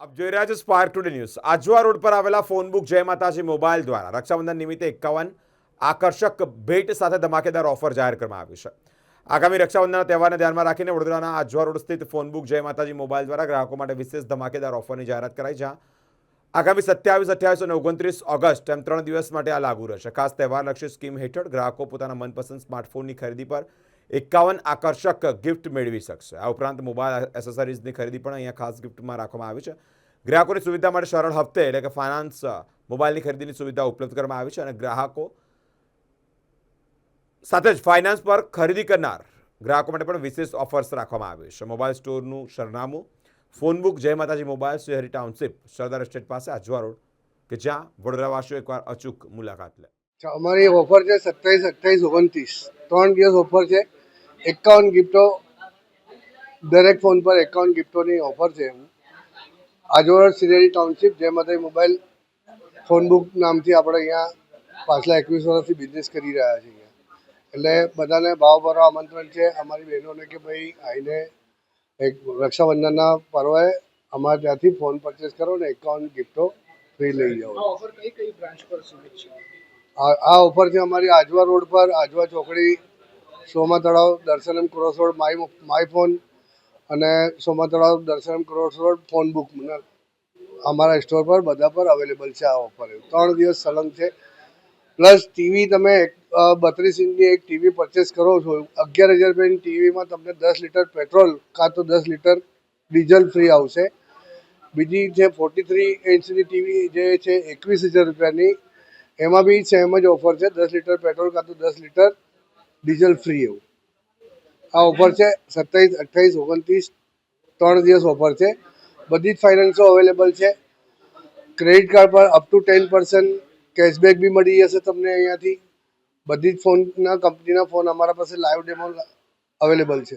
આપ જોઈ રહ્યા છો spark today news. Ajwa road પર આવેલા ફોનબુક જય માતાજી મોબાઈલ દ્વારા રક્ષાબંધન નિમિત્તે 51 આકર્ષક ભેટ સાથે ધમાકેદાર ઓફર જાહેર કરવામાં આવી છે। આગામી રક્ષાબંધનના તહેવારને ધ્યાનમાં રાખીને વડોદરાના આજવા રોડ સ્થિત ફોનબુક જય માતાજી મોબાઈલ દ્વારા ગ્રાહકો માટે વિશેષ ધમાકેદાર ઓફરની જાહેરાત કરાઈ, જ્યાં આગામી 27, 28 અને 29 ઓગસ્ટ એમ 3 દિવસ માટે આ લાગુ રહેશે। ખાસ તહેવારલક્ષી સ્કીમ હેઠળ ગ્રાહકો પોતાના મનપસંદ સ્માર્ટફોનની ખરીદી પર 51 આકર્ષક ગિફ્ટ મેળવી શકશે। આ ઉપરાંત મોબાઈલ એસેસરીઝની ખરીદી પણ અહીંયા ખાસ ગિફ્ટમાં રાખવામાં આવી છે। ગ્રાહકોની સુવિધા માટે સરળ હપ્તે એટલે કે ફાઇનાન્સ મોબાઈલની ખરીદીની સુવિધા ઉપલબ્ધ કરવામાં આવી છે અને ગ્રાહકો સાથે જ ફાઇનાન્સ પર ખરીદી કરનાર ગ્રાહકો માટે પણ વિશેષ ઓફર્સ રાખવામાં આવી છે। મોબાઈલ સ્ટોરનું સરનામું ફોનબુક જય માતાજી મોબાઈલ, શહેરી ટાઉનશીપ, સરદાર એસ્ટેટ પાસે, આજવા રોડ, કે જ્યાં વડોદરાવાસીઓ એકવાર અચૂક મુલાકાત લે। અમારી ઓફર છે 27, 28, 29 3 દિવસ ઓફર છે। 51 ગિફ્ટો, દરેક ફોન પર 51 ગિફ્ટોની ઓફર છે। આજવા રોડ, શહેરી ટાઉનશીપ, જય માતાજી મોબાઈલ ફોનબુક નામથી આપણે અહીંયા પાછલા 21 વર્ષથી બિઝનેસ કરી રહ્યા છીએ। એટલે બધાને ભાવભરા આમંત્રણ છે અમારી બહેનોને કે ભાઈ આવીને એક રક્ષાબંધનના પર્વે અમારે ત્યાંથી ફોન પરચેસ કરો ને 51 ગિફ્ટો ફ્રી લઈ જાઓ। આ ઓફર છે અમારી આજવા રોડ પર, આજવા ચોકડી, સોમા તળાવ, દર્શનમ ક્રોસ રોડ, માય ફોન અને સોમા તળાવ, દર્શનમ ક્રોસ રોડ ફોનબુક અમારા સ્ટોર પર બધા પર અવેલેબલ છે। આ ઓફર 3 દિવસ સલંગ છે। પ્લસ ટીવી, તમે 32 ઇંચની એક ટીવી પરચેસ કરો છો 11,000 રૂપિયાની ટીવીમાં તમને 10 લીટર પેટ્રોલ કાં તો 10 લીટર ડીઝલ ફ્રી આવશે। બીજી છે 43 ઇંચની ટીવી જે છે 21,000 રૂપિયાની, એમાં બી સેમ જ ઓફર છે, 10 લીટર પેટ્રોલ કાં તો 10 લીટર ડીઝલ ફ્રી। એવું આ ઓફર છે 27, 28, 29 3 દિવસ ઓફર છે। બધી જ ફાઇનાન્સો અવેલેબલ છે। ક્રેડિટ કાર્ડ પર અપ ટુ 10% કેશબેક બી મળી જશે તમને અહીંયાથી। બધી જ ફોનના કંપનીના ફોન અમારા પાસે લાઈવ ડેમો અવેલેબલ છે।